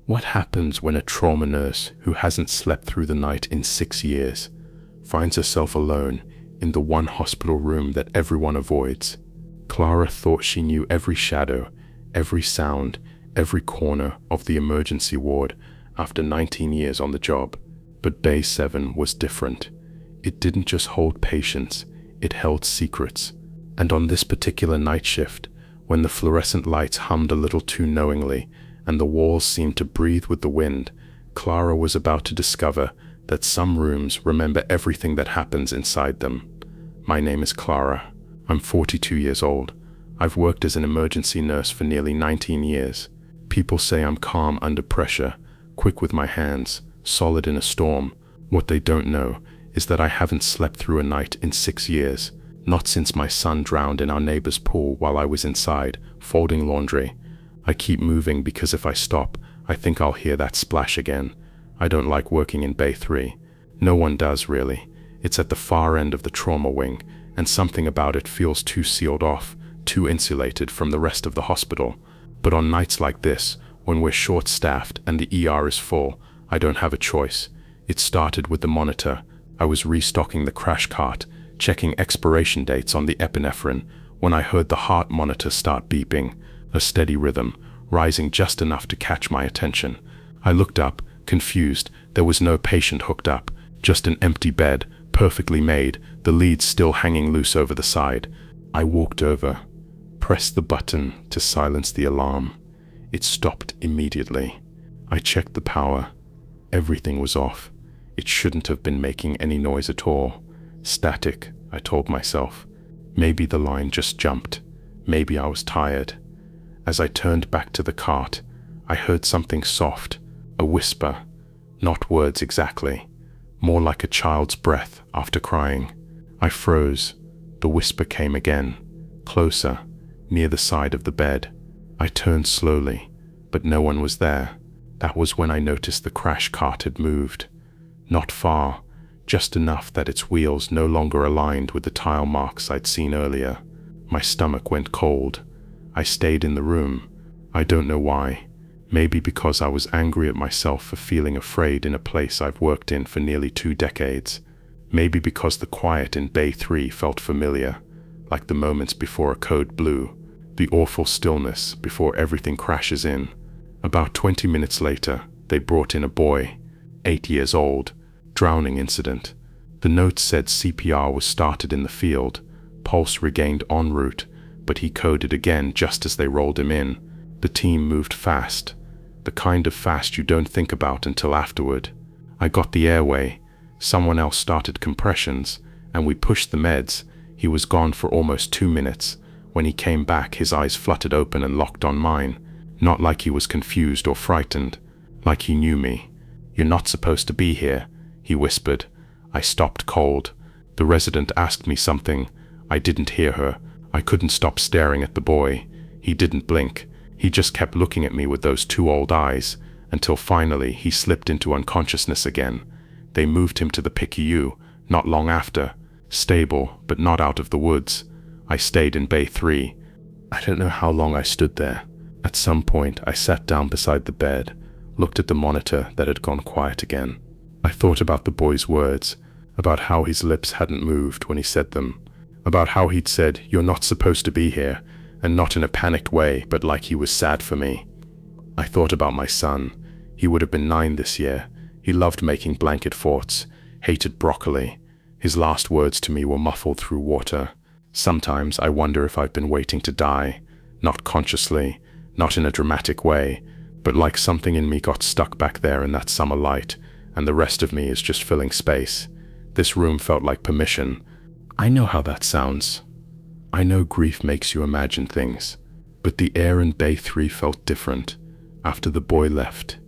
What happens when a trauma nurse who hasn't slept through the night in 6 years finds herself alone in the one hospital room that everyone avoids? Clara thought she knew every shadow, every sound, every corner of the emergency ward after 19 years on the job. But Bay 7 was different. It didn't just hold patients, it held secrets. And on this particular night shift, when the fluorescent lights hummed a little too knowingly and the walls seemed to breathe with the wind, Clara was about to discover that some rooms remember everything that happens inside them. My name is Clara. I'm 42 years old. I've worked as an emergency nurse for nearly 19 years. People say I'm calm under pressure, quick with my hands, solid in a storm. What they don't know is that I haven't slept through a night in 6 years, not since my son drowned in our neighbor's pool while I was inside, folding laundry. I keep moving because if I stop, I think I'll hear that splash again. I don't like working in Bay 3. No one does, really. It's at the far end of the trauma wing, and something about it feels too sealed off, too insulated from the rest of the hospital. But on nights like this, when we're short-staffed and the ER is full, I don't have a choice. It started with the monitor. I was restocking the crash cart, checking expiration dates on the epinephrine, when I heard the heart monitor start beeping, a steady rhythm, rising just enough to catch my attention. I looked up, confused. There was no patient hooked up, just an empty bed, perfectly made, the leads still hanging loose over the side. I walked over, pressed the button to silence the alarm. It stopped immediately. I checked the power. Everything was off. It shouldn't have been making any noise at all. Static, I told myself. Maybe the line just jumped. Maybe I was tired. As I turned back to the cart, I heard something soft, a whisper, not words exactly, more like a child's breath after crying. I froze. The whisper came again, closer, near the side of the bed. I turned slowly, but no one was there. That was when I noticed the crash cart had moved. Not far, just enough that its wheels no longer aligned with the tile marks I'd seen earlier. My stomach went cold. I stayed in the room. I don't know why. Maybe because I was angry at myself for feeling afraid in a place I've worked in for nearly 2 decades. Maybe because the quiet in Bay 3 felt familiar, like the moments before a code blue, the awful stillness before everything crashes in. About 20 minutes later, they brought in a boy, 8 years old, drowning incident. The note said CPR was started in the field, pulse regained en route, but he coded again just as they rolled him in. The team moved fast, the kind of fast you don't think about until afterward. I got the airway, someone else started compressions, and we pushed the meds. He was gone for almost 2 minutes. When he came back, his eyes fluttered open and locked on mine, not like he was confused or frightened, like he knew me. "You're not supposed to be here," he whispered. I stopped cold. The resident asked me something. I didn't hear her. I couldn't stop staring at the boy. He didn't blink. He just kept looking at me with those 2 old eyes, until finally he slipped into unconsciousness again. They moved him to the PICU not long after, stable but not out of the woods. I stayed in Bay 3. I don't know how long I stood there. At some point I sat down beside the bed, looked at the monitor that had gone quiet again. I thought about the boy's words, about how his lips hadn't moved when he said them, about how he'd said, "You're not supposed to be here," and not in a panicked way, but like he was sad for me. I thought about my son. He would have been 9 this year. He loved making blanket forts, hated broccoli. His last words to me were muffled through water. Sometimes I wonder if I've been waiting to die, not consciously, not in a dramatic way, but like something in me got stuck back there in that summer light, and the rest of me is just filling space. This room felt like permission. I know how that sounds. I know grief makes you imagine things, but the air in Bay 3 felt different. After the boy left,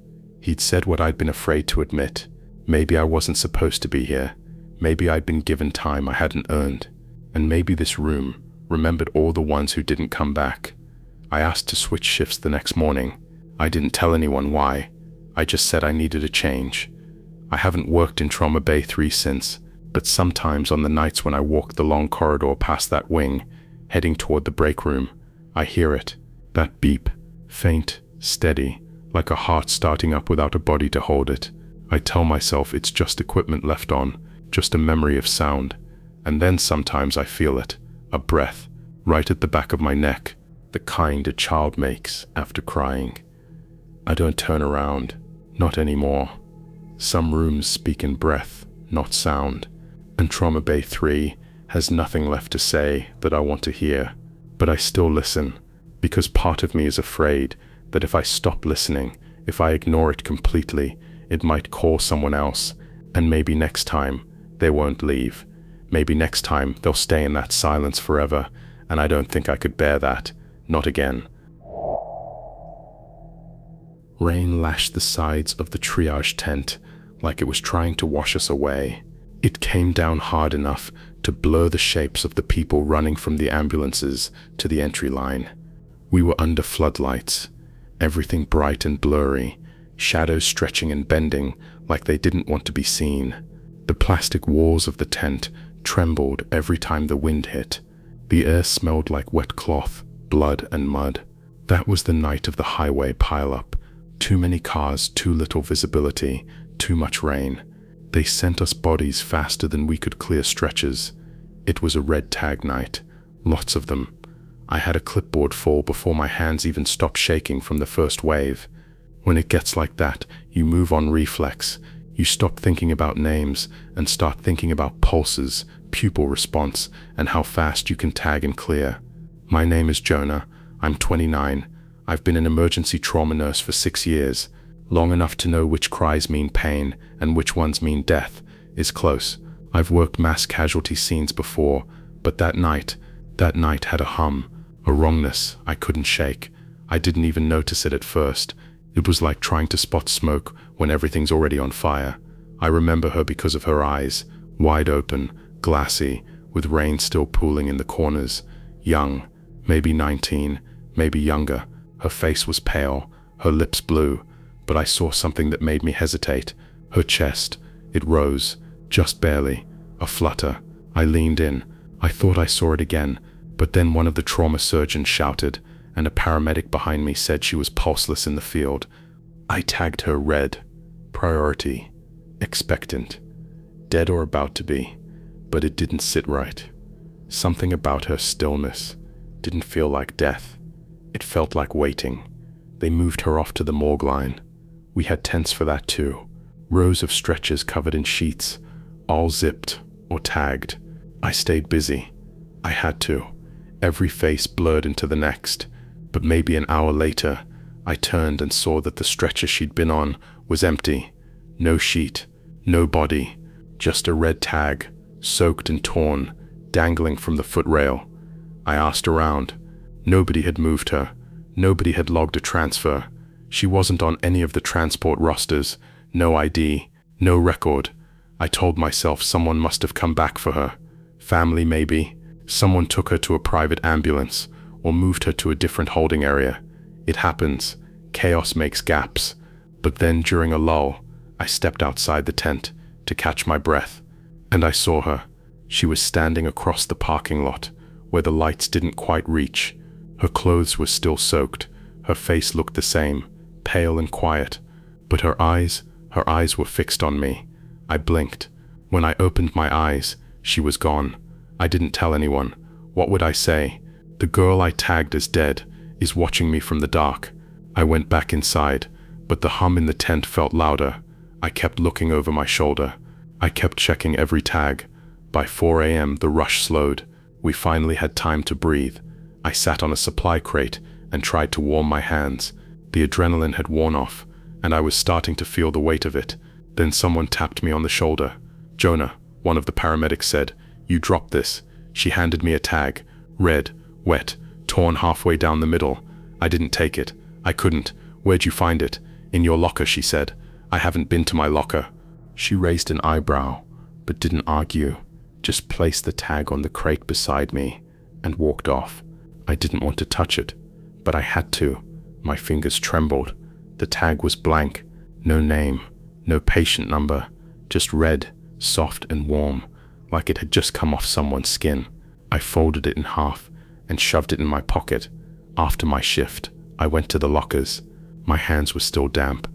he'd said what I'd been afraid to admit. Maybe I wasn't supposed to be here. Maybe I'd been given time I hadn't earned. And maybe this room remembered all the ones who didn't come back. I asked to switch shifts the next morning. I didn't tell anyone why. I just said I needed a change. I haven't worked in Trauma Bay 3 since, but sometimes on the nights when I walk the long corridor past that wing, heading toward the break room, I hear it. That beep, faint, steady, like a heart starting up without a body to hold it. I tell myself it's just equipment left on, just a memory of sound. And then sometimes I feel it, a breath, right at the back of my neck, the kind a child makes after crying. I don't turn around, not anymore. Some rooms speak in breath, not sound, and Trauma Bay 3 has nothing left to say that I want to hear. But I still listen, because part of me is afraid that if I stop listening, if I ignore it completely, it might call someone else, and maybe next time they won't leave. Maybe next time they'll stay in that silence forever, and I don't think I could bear that. Not again. Rain lashed the sides of the triage tent like it was trying to wash us away. It came down hard enough to blur the shapes of the people running from the ambulances to the entry line. We were under floodlights, everything bright and blurry, shadows stretching and bending like they didn't want to be seen. The plastic walls of the tent trembled every time the wind hit. The air smelled like wet cloth, blood and mud. That was the night of the highway pileup. Too many cars, too little visibility, too much rain. They sent us bodies faster than we could clear stretchers. It was a red tag night, lots of them. I had a clipboard full before my hands even stopped shaking from the first wave. When it gets like that, you move on reflex. You stop thinking about names and start thinking about pulses, pupil response, and how fast you can tag and clear. My name is Jonah. I'm 29. I've been an emergency trauma nurse for 6 years. Long enough to know which cries mean pain and which ones mean death is close. I've worked mass casualty scenes before, but that night had a hum, a wrongness I couldn't shake. I didn't even notice it at first. It was like trying to spot smoke when everything's already on fire. I remember her because of her eyes, wide open, glassy, with rain still pooling in the corners. Young, maybe 19, maybe younger. Her face was pale, her lips blue, but I saw something that made me hesitate. Her chest, it rose, just barely, a flutter. I leaned in. I thought I saw it again, but then one of the trauma surgeons shouted, and a paramedic behind me said she was pulseless in the field. I tagged her red, priority, expectant, dead or about to be, but it didn't sit right. Something about her stillness didn't feel like death. It felt like waiting. They moved her off to the morgue line. We had tents for that too. Rows of stretchers covered in sheets, all zipped or tagged. I stayed busy. I had to. Every face blurred into the next. But maybe an hour later, I turned and saw that the stretcher she'd been on was empty. No sheet, no body, just a red tag, soaked and torn, dangling from the footrail. I asked around. Nobody had moved her. Nobody had logged a transfer. She wasn't on any of the transport rosters. No ID, no record. I told myself someone must have come back for her. Family maybe. Someone took her to a private ambulance or moved her to a different holding area. It happens. Chaos makes gaps. But then during a lull, I stepped outside the tent to catch my breath, and I saw her. She was standing across the parking lot where the lights didn't quite reach. Her clothes were still soaked. Her face looked the same, pale and quiet, but her eyes were fixed on me. I blinked. When I opened my eyes, she was gone. I didn't tell anyone. What would I say? The girl I tagged as dead is watching me from the dark. I went back inside, but the hum in the tent felt louder. I kept looking over my shoulder. I kept checking every tag. By 4 a.m. the rush slowed. We finally had time to breathe. I sat on a supply crate and tried to warm my hands. The adrenaline had worn off, and I was starting to feel the weight of it. Then someone tapped me on the shoulder. "Jonah," one of the paramedics said, "you dropped this." She handed me a tag. Red, wet, torn halfway down the middle. I didn't take it. I couldn't. "Where'd you find it?" "In your locker," she said. "I haven't been to my locker." She raised an eyebrow, but didn't argue. Just placed the tag on the crate beside me and walked off. I didn't want to touch it, but I had to. My fingers trembled. The tag was blank. No name, no patient number, just red, soft and warm, like it had just come off someone's skin. I folded it in half and shoved it in my pocket. After my shift, I went to the lockers. My hands were still damp.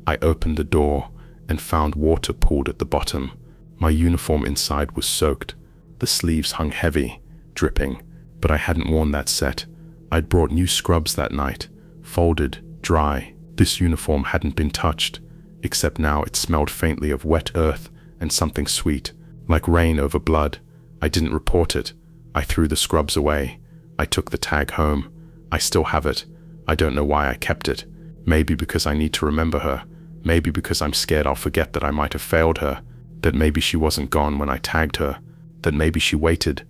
I opened the door and found water pooled at the bottom. My uniform inside was soaked. The sleeves hung heavy, dripping, but I hadn't worn that set. I'd brought new scrubs that night, folded, dry. This uniform hadn't been touched, except now it smelled faintly of wet earth and something sweet, like rain over blood. I didn't report it. I threw the scrubs away. I took the tag home. I still have it. I don't know why I kept it. Maybe because I need to remember her. Maybe because I'm scared I'll forget that I might have failed her. That maybe she wasn't gone when I tagged her. That maybe she waited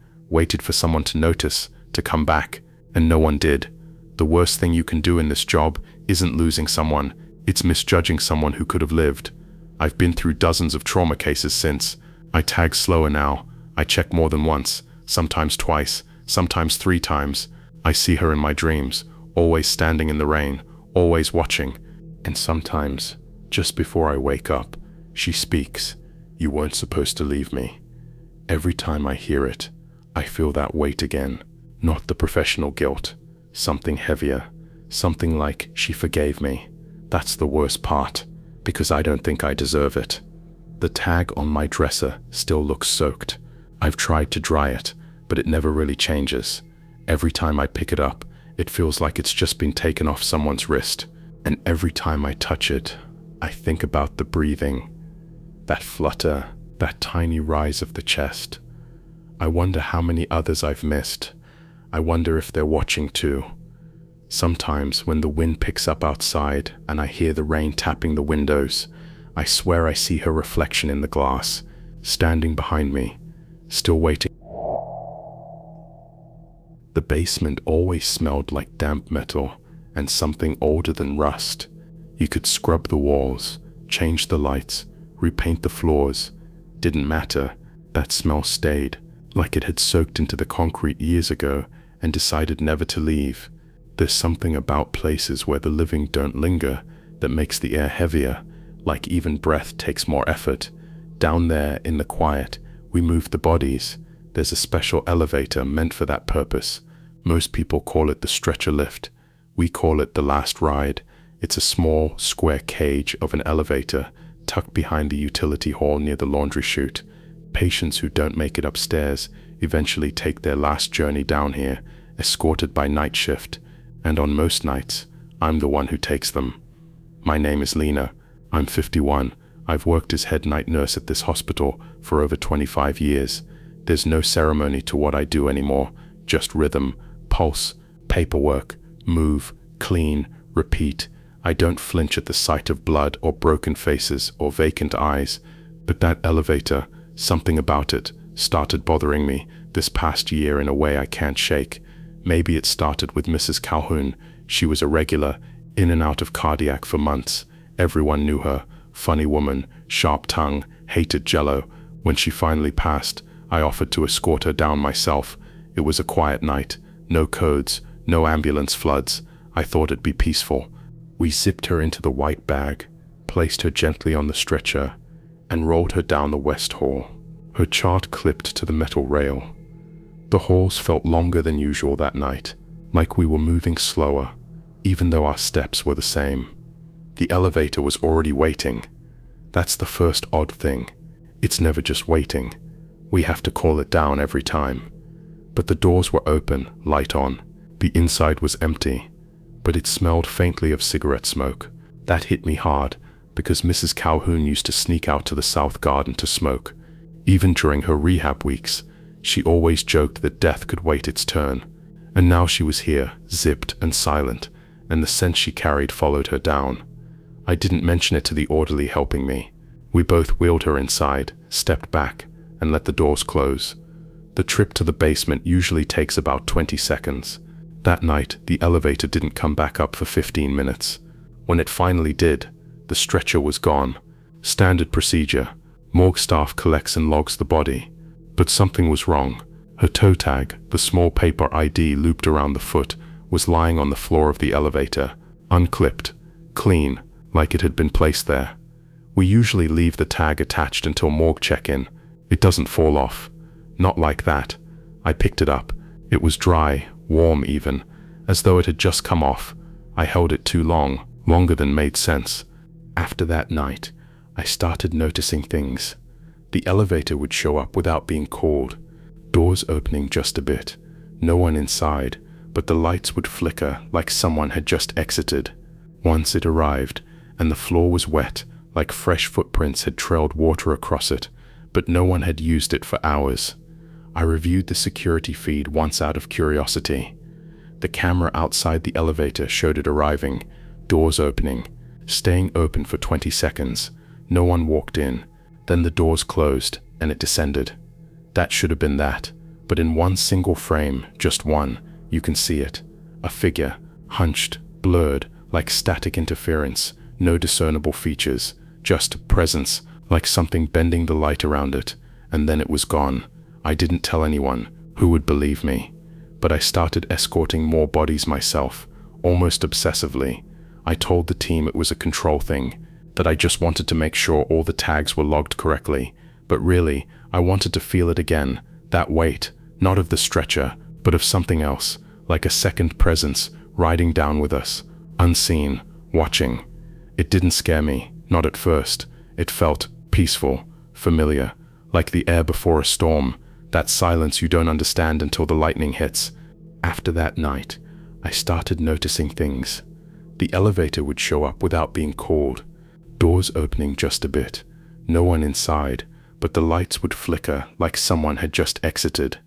for someone to notice, to come back, and no one did. The worst thing you can do in this job isn't losing someone, it's misjudging someone who could have lived. I've been through dozens of trauma cases since. I tag slower now. I check more than once, sometimes twice, sometimes 3 times. I see her in my dreams, always standing in the rain, always watching. And sometimes, just before I wake up, she speaks, "You weren't supposed to leave me." Every time I hear it, I feel that weight again. Not the professional guilt, something heavier, something like she forgave me. That's the worst part, because I don't think I deserve it. The tag on my dresser still looks soaked. I've tried to dry it, but it never really changes. Every time I pick it up, it feels like it's just been taken off someone's wrist. And every time I touch it, I think about the breathing, that flutter, that tiny rise of the chest. I wonder how many others I've missed. I wonder if they're watching too. Sometimes when the wind picks up outside and I hear the rain tapping the windows, I swear I see her reflection in the glass, standing behind me, still waiting. The basement always smelled like damp metal and something older than rust. You could scrub the walls, change the lights, repaint the floors. Didn't matter. That smell stayed, like it had soaked into the concrete years ago and decided never to leave. There's something about places where the living don't linger that makes the air heavier, like even breath takes more effort. Down there in the quiet, we move the bodies. There's a special elevator meant for that purpose. Most people call it the stretcher lift. We call it the last ride. It's a small, square cage of an elevator tucked behind the utility hall near the laundry chute. Patients who don't make it upstairs eventually take their last journey down here, escorted by night shift, and on most nights, I'm the one who takes them. My name is Lena. I'm 51. I've worked as head night nurse at this hospital for over 25 years. There's no ceremony to what I do anymore, just rhythm, pulse, paperwork, move, clean, repeat. I don't flinch at the sight of blood or broken faces or vacant eyes, but that elevator, something about it, started bothering me this past year in a way I can't shake. Maybe it started with Mrs. Calhoun. She was a regular, in and out of cardiac for months. Everyone knew her. Funny woman, sharp tongue, hated Jell-O. When she finally passed, I offered to escort her down myself. It was a quiet night. No codes, no ambulance floods. I thought it'd be peaceful. We zipped her into the white bag, placed her gently on the stretcher, and rolled her down the west hall. Her chart clipped to the metal rail. The halls felt longer than usual that night, like we were moving slower, even though our steps were the same. The elevator was already waiting. That's the first odd thing. It's never just waiting. We have to call it down every time. But the doors were open, light on. The inside was empty, but it smelled faintly of cigarette smoke. That hit me hard, because Mrs. Calhoun used to sneak out to the south garden to smoke. Even during her rehab weeks, she always joked that death could wait its turn. And now she was here, zipped and silent, and the scent she carried followed her down. I didn't mention it to the orderly helping me. We both wheeled her inside, stepped back, and let the doors close. The trip to the basement usually takes about 20 seconds. That night, the elevator didn't come back up for 15 minutes. When it finally did, the stretcher was gone. Standard procedure. Morgue staff collects and logs the body. But something was wrong. Her toe tag, the small paper ID looped around the foot, was lying on the floor of the elevator, unclipped, clean, like it had been placed there. We usually leave the tag attached until morgue check-in. It doesn't fall off. Not like that. I picked it up. It was dry, warm even, as though it had just come off. I held it too long, longer than made sense. After that night, I started noticing things. The elevator would show up without being called, doors opening just a bit, no one inside, but the lights would flicker like someone had just exited. Once it arrived, and the floor was wet, like fresh footprints had trailed water across it, but no one had used it for hours. I reviewed the security feed once out of curiosity. The camera outside the elevator showed it arriving, doors opening, staying open for 20 seconds. No one walked in. Then the doors closed and it descended. That should have been that, but in one single frame, just one, you can see it. A figure, hunched, blurred, like static interference, no discernible features, just presence, like something bending the light around it, and then it was gone. I didn't tell anyone. Who would believe me? But I started escorting more bodies myself, almost obsessively. I told the team it was a control thing, that I just wanted to make sure all the tags were logged correctly, but really, I wanted to feel it again, that weight, not of the stretcher, but of something else, like a second presence riding down with us, unseen, watching. It didn't scare me, not at first. It felt peaceful, familiar, like the air before a storm, that silence you don't understand until the lightning hits. After that night, I started noticing things. The elevator would show up without being called, doors opening just a bit, no one inside, but the lights would flicker like someone had just exited.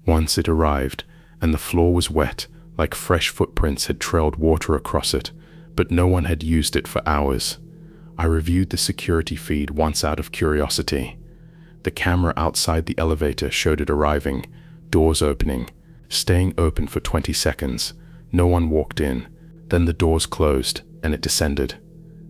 Once it arrived, and the floor was wet, like fresh footprints had trailed water across it, but no one had used it for hours. I reviewed the security feed once out of curiosity. The camera outside the elevator showed it arriving, doors opening, staying open for 20 seconds. No one walked in. Then the doors closed and it descended.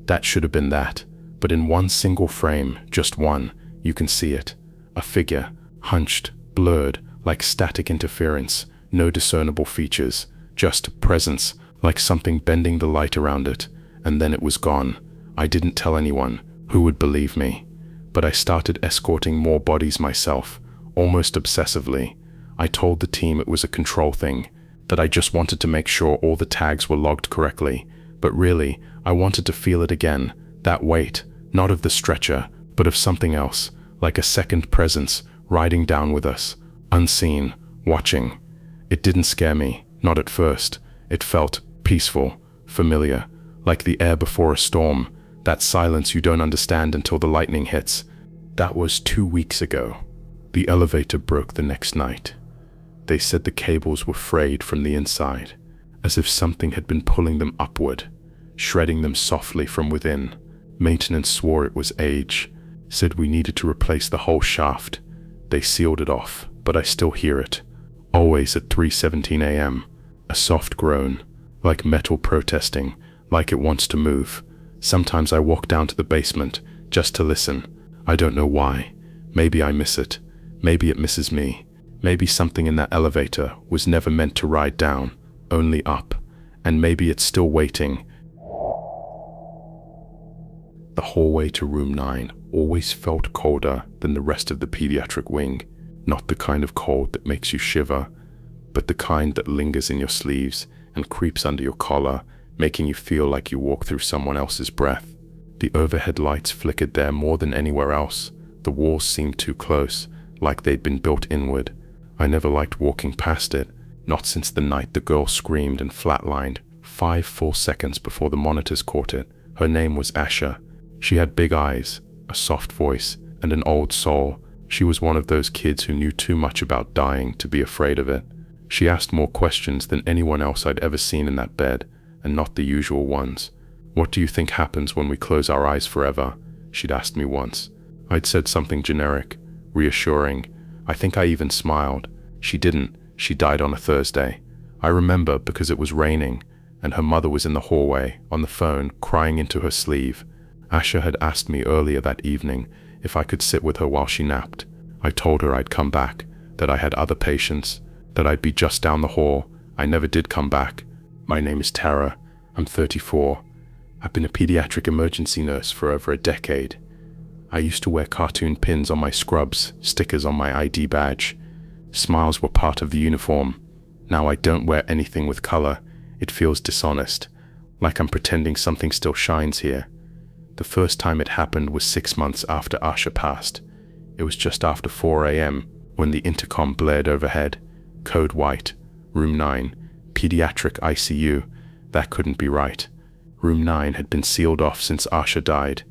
That should have been that, but in one single frame, just one, you can see it. A figure, hunched, blurred, like static interference, no discernible features, just presence, like something bending the light around it, and then it was gone. I didn't tell anyone. Who would believe me? But I started escorting more bodies myself, almost obsessively. I told the team it was a control thing, that I just wanted to make sure all the tags were logged correctly, but really, I wanted to feel it again, that weight, not of the stretcher, but of something else, like a second presence riding down with us, unseen, watching. It didn't scare me, not at first. It felt peaceful, familiar, like the air before a storm, that silence you don't understand until the lightning hits. That was 2 weeks ago. The elevator broke the next night. They said the cables were frayed from the inside, as if something had been pulling them upward, shredding them softly from within. Maintenance swore it was age, said we needed to replace the whole shaft. They sealed it off, but I still hear it, always at 3:17 a.m. A soft groan, like metal protesting, like it wants to move. Sometimes I walk down to the basement just to listen. I don't know why. Maybe I miss it. Maybe it misses me. Maybe something in that elevator was never meant to ride down, only up. And maybe it's still waiting. The hallway to room 9 always felt colder than the rest of the pediatric wing. Not the kind of cold that makes you shiver, but the kind that lingers in your sleeves and creeps under your collar, making you feel like you walk through someone else's breath. The overhead lights flickered there more than anywhere else. The walls seemed too close, like they'd been built inward. I never liked walking past it, not since the night the girl screamed and flatlined 5 full seconds before the monitors caught it. Her name was Asha. She had big eyes, a soft voice, and an old soul. She was one of those kids who knew too much about dying to be afraid of it. She asked more questions than anyone else I'd ever seen in that bed, and not the usual ones. "What do you think happens when we close our eyes forever?" she'd asked me once. I'd said something generic, reassuring. I think I even smiled. She didn't. She died on a Thursday. I remember because it was raining, and her mother was in the hallway, on the phone, crying into her sleeve. Asha had asked me earlier that evening if I could sit with her while she napped. I told her I'd come back, that I had other patients, that I'd be just down the hall. I never did come back. My name is Tara. I'm 34. I've been a pediatric emergency nurse for over a decade. I used to wear cartoon pins on my scrubs, stickers on my ID badge. Smiles were part of the uniform. Now I don't wear anything with color. It feels dishonest, like I'm pretending something still shines here. The first time it happened was 6 months after Asha passed. It was just after 4 a.m. when the intercom blared overhead. Code white, room 9, pediatric ICU. That couldn't be right. Room 9 had been sealed off since Asha died.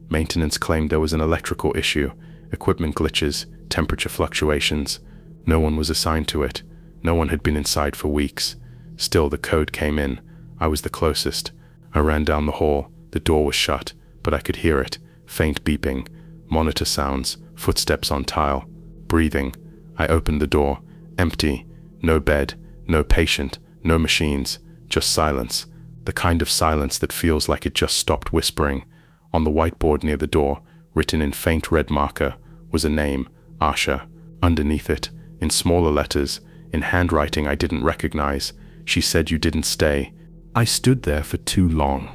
Maintenance claimed there was an electrical issue, equipment glitches, temperature fluctuations. No one was assigned to it. No one had been inside for weeks. Still, the code came in. I was the closest. I ran down the hall. The door was shut, but I could hear it. Faint beeping, monitor sounds, footsteps on tile, breathing. I opened the door. Empty. No bed, no patient, no machines, just silence. The kind of silence that feels like it just stopped whispering. On the whiteboard near the door, written in faint red marker, was a name, Asha. Underneath it, in smaller letters, in handwriting I didn't recognize, she said you didn't stay. I stood there for too long.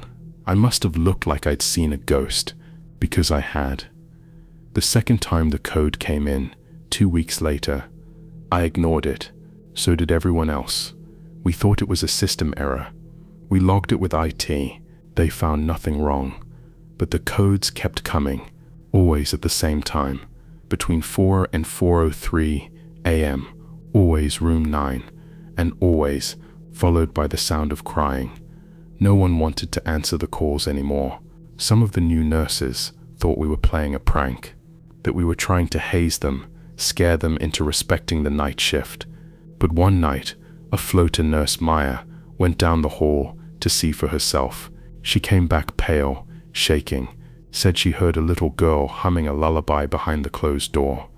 I must have looked like I'd seen a ghost, because I had. The second time the code came in, 2 weeks later, I ignored it. So did everyone else. We thought it was a system error. We logged it with IT. They found nothing wrong. But the codes kept coming, always at the same time, between 4 and 4:03 a.m., always room 9, and always followed by the sound of crying. No one wanted to answer the calls anymore. Some of the new nurses thought we were playing a prank, that we were trying to haze them, scare them into respecting the night shift. But one night, a floater nurse, Maya, went down the hall to see for herself. She came back pale, shaking, said she heard a little girl humming a lullaby behind the closed door.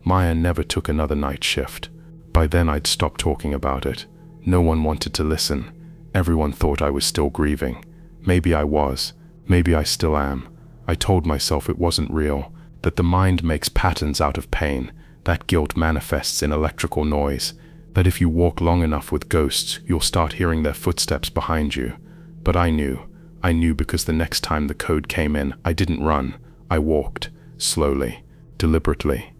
Maya never took another night shift. By then I'd stopped talking about it. No one wanted to listen. Everyone thought I was still grieving. Maybe I was. Maybe I still am. I told myself it wasn't real, that the mind makes patterns out of pain, that guilt manifests in electrical noise, that if you walk long enough with ghosts, you'll start hearing their footsteps behind you. But I knew because the next time the code came in, I didn't run. I walked, slowly, deliberately.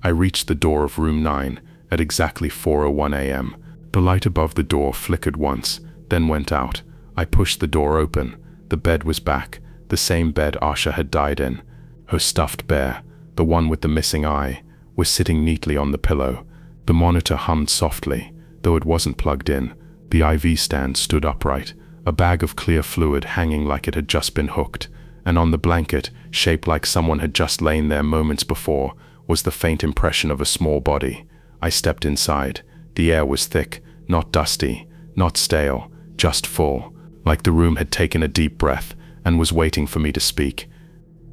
I reached the door of room 9 at exactly 4:01 a.m. The light above the door flickered once, then went out. I pushed the door open. The bed was back, the same bed Asha had died in. Her stuffed bear, the one with the missing eye, was sitting neatly on the pillow. The monitor hummed softly, though it wasn't plugged in. The IV stand stood upright, a bag of clear fluid hanging like it had just been hooked, and on the blanket, shaped like someone had just lain there moments before, was the faint impression of a small body. I stepped inside. The air was thick, not dusty, not stale, just full, like the room had taken a deep breath and was waiting for me to speak.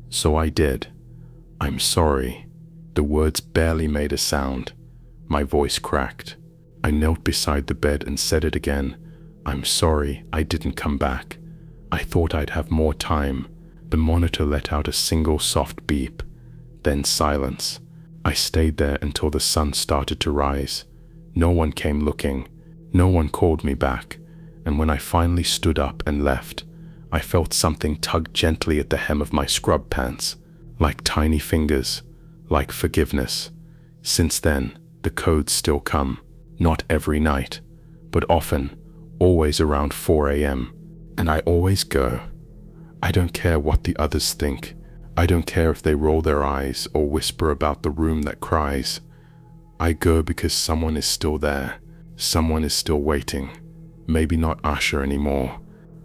So I did. "I'm sorry." The words barely made a sound. My voice cracked. I knelt beside the bed and said it again. "I'm sorry I didn't come back. I thought I'd have more time." The monitor let out a single soft beep, then silence. I stayed there until the sun started to rise. No one came looking. No one called me back. And when I finally stood up and left, I felt something tug gently at the hem of my scrub pants, like tiny fingers, like forgiveness. Since then, the codes still come, not every night, but often, always around 4 a.m. And I always go. I don't care what the others think. I don't care if they roll their eyes or whisper about the room that cries. I go because someone is still there. Someone is still waiting. Maybe not Asha anymore.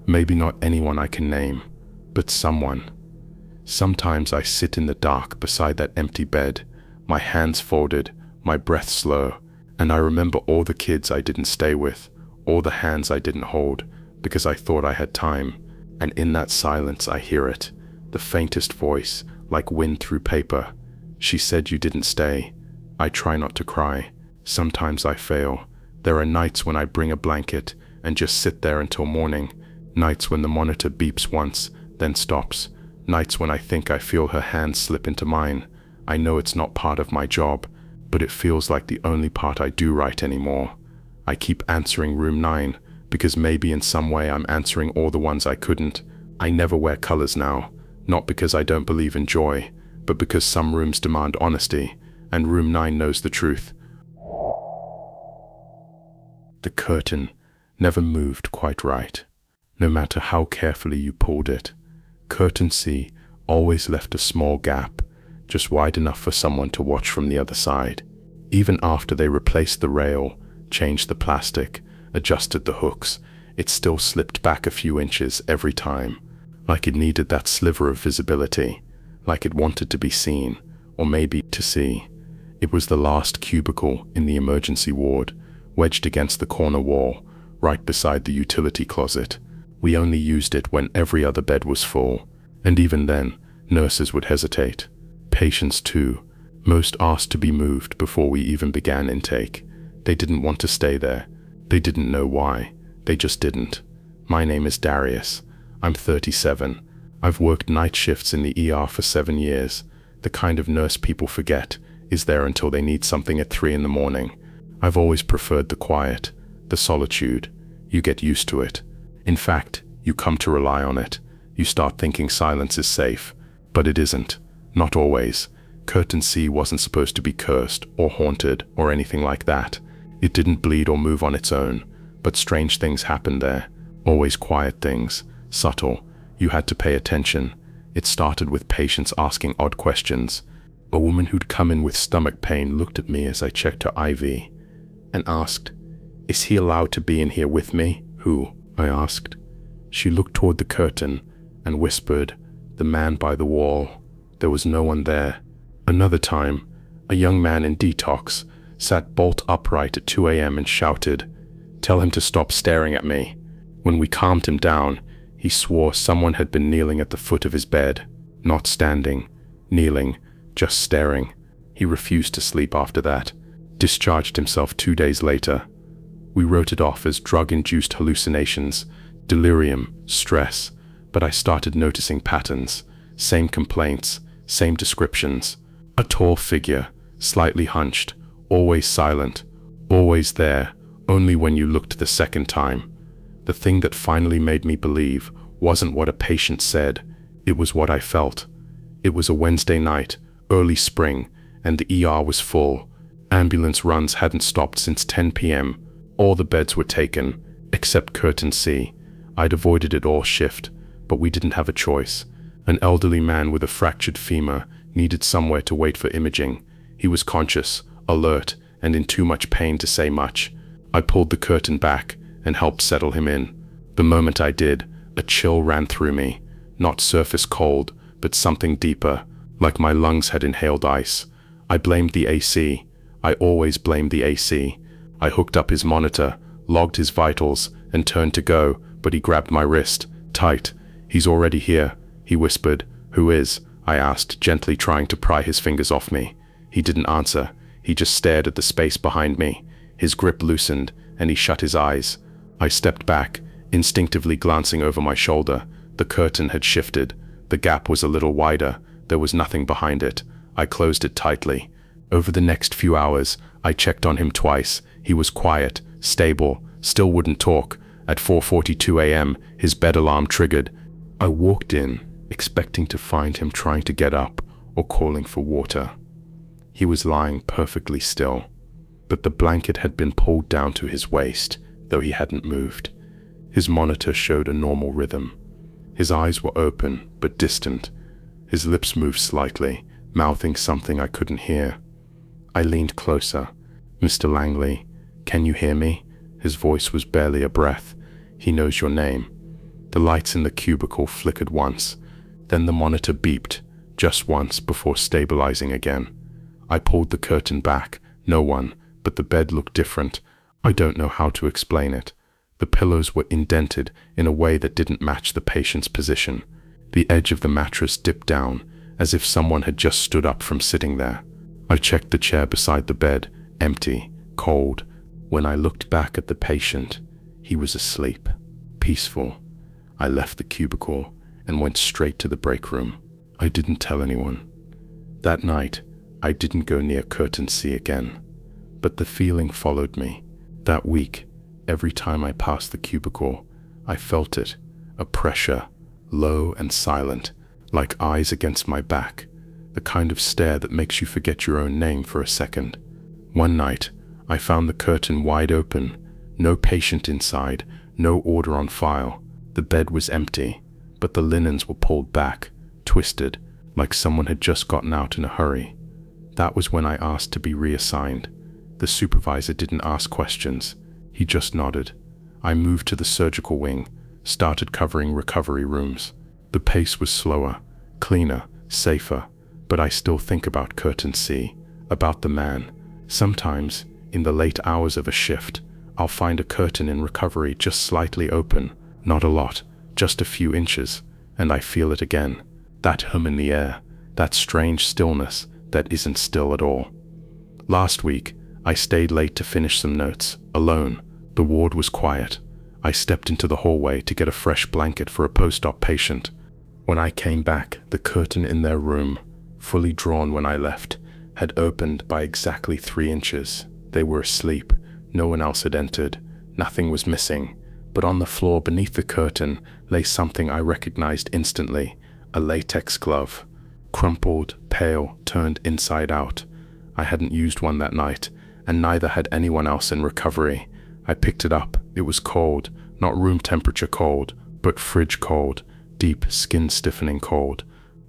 Maybe not anyone I can name, but someone. Sometimes I sit in the dark beside that empty bed, my hands folded, my breath slow, and I remember all the kids I didn't stay with, all the hands I didn't hold, because I thought I had time. And in that silence I hear it, the faintest voice, like wind through paper. She said you didn't stay. I try not to cry. Sometimes I fail. There are nights when I bring a blanket and just sit there until morning. Nights when the monitor beeps once, then stops. Nights when I think I feel her hand slip into mine. I know it's not part of my job, but it feels like the only part I do right anymore. I keep answering room 9, because maybe in some way I'm answering all the ones I couldn't. I never wear colors now, not because I don't believe in joy, but because some rooms demand honesty, and room 9 knows the truth. The curtain never moved quite right. no matter how carefully you pulled it. Curtain C always left a small gap, just wide enough for someone to watch from the other side. Even after they replaced the rail, changed the plastic, adjusted the hooks, it still slipped back a few inches every time, like it needed that sliver of visibility, like it wanted to be seen, or maybe to see. It was the last cubicle in the emergency ward, wedged against the corner wall, right beside the utility closet. We only used it when every other bed was full, and even then, nurses would hesitate. Patients too. Most asked to be moved before we even began intake. They didn't want to stay there. They didn't know why. They just didn't. My name is Darius. I'm 37. I've worked night shifts in the ER for 7 years. The kind of nurse people forget is there until they need something at 3 in the morning. I've always preferred the quiet, the solitude. You get used to it. In fact, you come to rely on it. You start thinking silence is safe. But it isn't. Not always. Curtain C wasn't supposed to be cursed or haunted or anything like that. It didn't bleed or move on its own. But strange things happened there. Always quiet things. Subtle. You had to pay attention. It started with patients asking odd questions. A woman who'd come in with stomach pain looked at me as I checked her IV and asked, "Is he allowed to be in here with me?" "Who?" I asked. She looked toward the curtain and whispered, "The man by the wall." There was no one there. Another time, a young man in detox sat bolt upright at 2 a.m. and shouted, "Tell him to stop staring at me." When we calmed him down, he swore someone had been kneeling at the foot of his bed, not standing, kneeling, just staring. He refused to sleep after that, discharged himself 2 days later. We wrote it off as drug-induced hallucinations, delirium, stress, but I started noticing patterns, same complaints, same descriptions. A tall figure, slightly hunched, always silent, always there, only when you looked the second time. The thing that finally made me believe wasn't what a patient said, it was what I felt. It was a Wednesday night, early spring, and the ER was full. Ambulance runs hadn't stopped since 10 p.m. All the beds were taken, except Curtain C. I'd avoided it all shift, but we didn't have a choice. An elderly man with a fractured femur needed somewhere to wait for imaging. He was conscious, alert, and in too much pain to say much. I pulled the curtain back and helped settle him in. The moment I did, a chill ran through me. Not surface cold, but something deeper, like my lungs had inhaled ice. I blamed the AC. I always blamed the AC. I hooked up his monitor, logged his vitals, and turned to go, but he grabbed my wrist, tight. "He's already here," he whispered. "Who is?" I asked, gently trying to pry his fingers off me. He didn't answer. He just stared at the space behind me. His grip loosened, and he shut his eyes. I stepped back, instinctively glancing over my shoulder. The curtain had shifted. The gap was a little wider. There was nothing behind it. I closed it tightly. Over the next few hours, I checked on him twice. He was quiet, stable, still wouldn't talk. At 4:42 a.m., his bed alarm triggered. I walked in, expecting to find him trying to get up or calling for water. He was lying perfectly still, but the blanket had been pulled down to his waist, though he hadn't moved. His monitor showed a normal rhythm. His eyes were open, but distant. His lips moved slightly, mouthing something I couldn't hear. I leaned closer. "Mr. Langley, can you hear me?" His voice was barely a breath. "He knows your name." The lights in the cubicle flickered once. Then the monitor beeped, just once before stabilizing again. I pulled the curtain back. No one, but the bed looked different. I don't know how to explain it. The pillows were indented in a way that didn't match the patient's position. The edge of the mattress dipped down, as if someone had just stood up from sitting there. I checked the chair beside the bed, empty, cold. When I looked back at the patient, he was asleep, peaceful. I left the cubicle and went straight to the break room. I didn't tell anyone. That night, I didn't go near Curtain C again, but the feeling followed me. That week, every time I passed the cubicle, I felt it, a pressure, low and silent, like eyes against my back, the kind of stare that makes you forget your own name for a second. One night, I found the curtain wide open, no patient inside, no order on file. The bed was empty, but the linens were pulled back, twisted, like someone had just gotten out in a hurry. That was when I asked to be reassigned. The supervisor didn't ask questions. He just nodded. I moved to the surgical wing, started covering recovery rooms. The pace was slower, cleaner, safer, but I still think about Curtain C, about the man. Sometimes, in the late hours of a shift, I'll find a curtain in recovery just slightly open, not a lot, just a few inches, and I feel it again. That hum in the air, that strange stillness that isn't still at all. Last week, I stayed late to finish some notes, alone. The ward was quiet. I stepped into the hallway to get a fresh blanket for a post-op patient. When I came back, the curtain in their room, fully drawn when I left, had opened by exactly 3 inches. They were asleep. No one else had entered. Nothing was missing. But on the floor beneath the curtain lay something I recognized instantly, a latex glove. Crumpled, pale, turned inside out. I hadn't used one that night, and neither had anyone else in recovery. I picked it up. It was cold, not room temperature cold, but fridge cold, deep, skin-stiffening cold.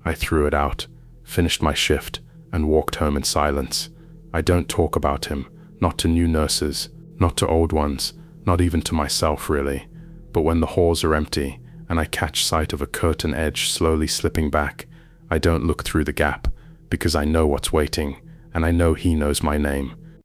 I threw it out, finished my shift, and walked home in silence. I don't talk about him, not to new nurses, not to old ones, not even to myself really. But when the halls are empty, and I catch sight of a curtain edge slowly slipping back, I don't look through the gap, because I know what's waiting, and I know he knows my name.